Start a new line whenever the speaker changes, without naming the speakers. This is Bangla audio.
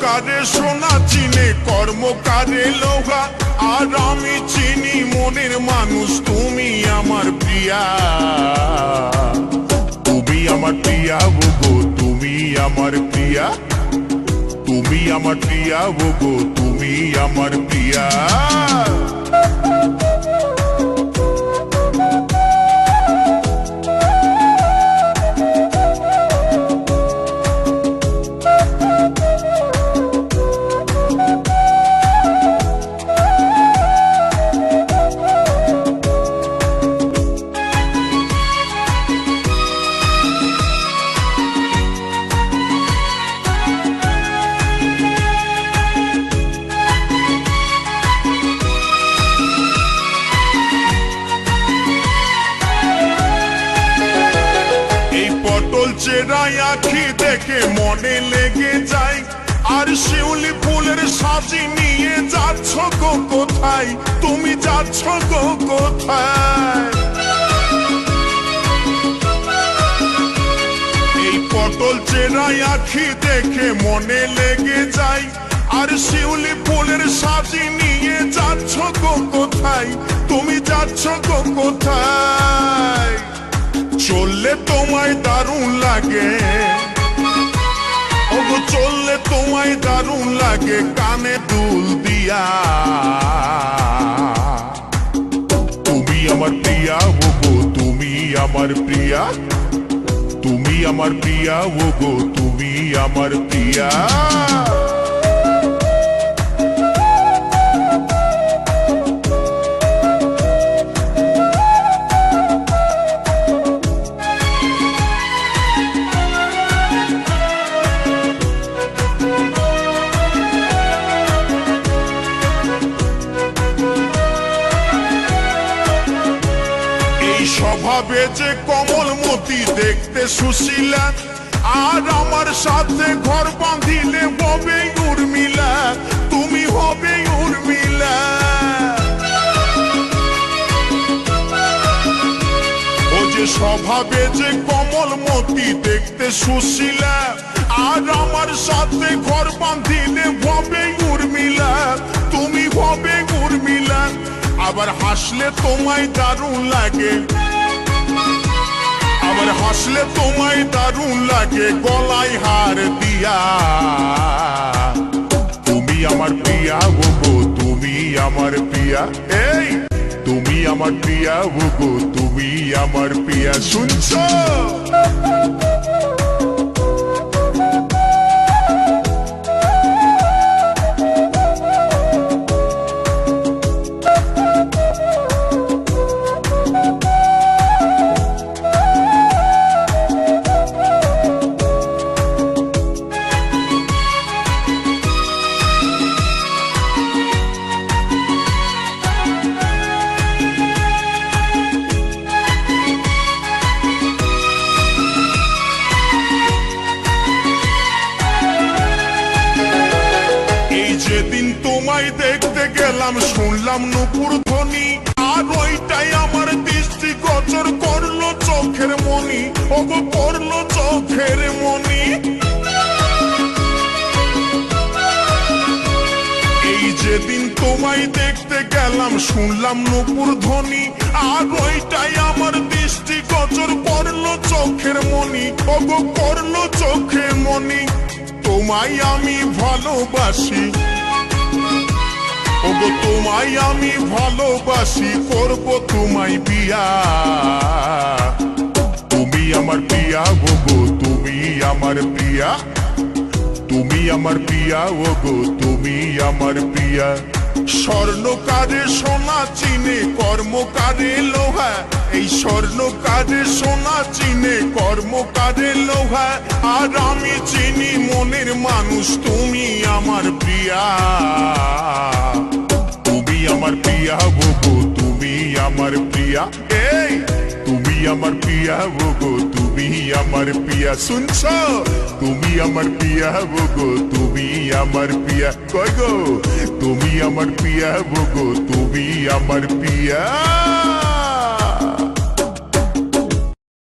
কারে সোনা চিনে কর্ম কারে লোহা, আর আমি চিনি মনের মানুষ তুমি আমার প্রিয়া। তুমি আমার প্রিয়া গো, তুমি আমার প্রিয়া, তুমি আমার প্রিয়া গো, তুমি আমার প্রিয়া। চেরাই আখি দেখে মনে লেগে যায়, আর শিউলি ফুলের সাজি নিয়ে যাচ্ছ গো কোথায়, তুমি যাচ্ছ গো কোথায়। এই পটল চেরাই আখি দেখে মনে লেগে যায়, আর শিউলি ফুলের সাজি নিয়ে যাচ্ছ গো কোথায়, তুমি যাচ্ছ গো কোথায়। চললে তোমায় দারুণ লাগে, ওগো চললে তোমায় দারুণ লাগে, কানে দুল দিয়া। তুমি আমার প্রিয়া ওগো, তুমি আমার প্রিয়া, তুমি আমার প্রিয়া ওগো, তুমি আমার প্রিয়া। স্বভাবে যে কমলমতি দেখতে সুশীলা, আর আমার সাথে ঘর বাঁধিলে হবে উর্মিলা, তুমি হবে উর্মিলা। ও যে স্বভাবে যে কমলমতি দেখতে সুশীলা, আর আমার সাথে ঘর বাঁধিলে হবে উর্মিলা, তুমি হবে উর্মিলা। আবার হাসলে তোমায় দারুণ লাগে, আবার হাসলে তোমায় দারুণ লাগে, গলায় হার দিয়া। তুমি আমার প্রিয়া গো, তুমি আমার প্রিয়া, এই তুমি আমার প্রিয়া গো, তুমি আমার প্রিয়া। শুনছো? যেদিন তোমায় দেখতে গেলাম শুনলাম নূপুর ধ্বনি, আর ওইটাই আমার দৃষ্টিগোচর করলো চোখের মনি, ওগো করলো চোখের মনি। এই যেদিন তোমায় দেখতে গেলাম শুনলাম নূপুর ধ্বনি, আর ওইটাই আমার দৃষ্টিগোচর করলো চোখের মনি, ওগো করলো চোখের মনি। তোমায় আমি ভালোবাসি, ওগো তোমায় আমি ভালোবাসি, করব তোমায় বিয়া। তুমি আমার প্রিয়া ওগো, তুমি আমার প্রিয়া, তুমি আমার প্রিয়া ওগো, তুমি আমার প্রিয়া। স্বর্ণ কারে সোনা চিনে কর্ম কারে লোহা, এই স্বর্ণ কারে সোনা চিনে কর্ম কারে লোহা, আর আমি চিনি মনের মানুষ তুমি আমার প্রিয়া। তুমি আমার প্রিয়া গো, তুমি আমার প্রিয়া, এই তুমি আমার প্রিয়া গো, তুমি আমার প্রিয়া। শুনছো? তুমি আমার প্রিয়া গো, তুমি আমার প্রিয়া। কই গো? তুমি আমার প্রিয়া গো, তুমি আমার প্রিয়া।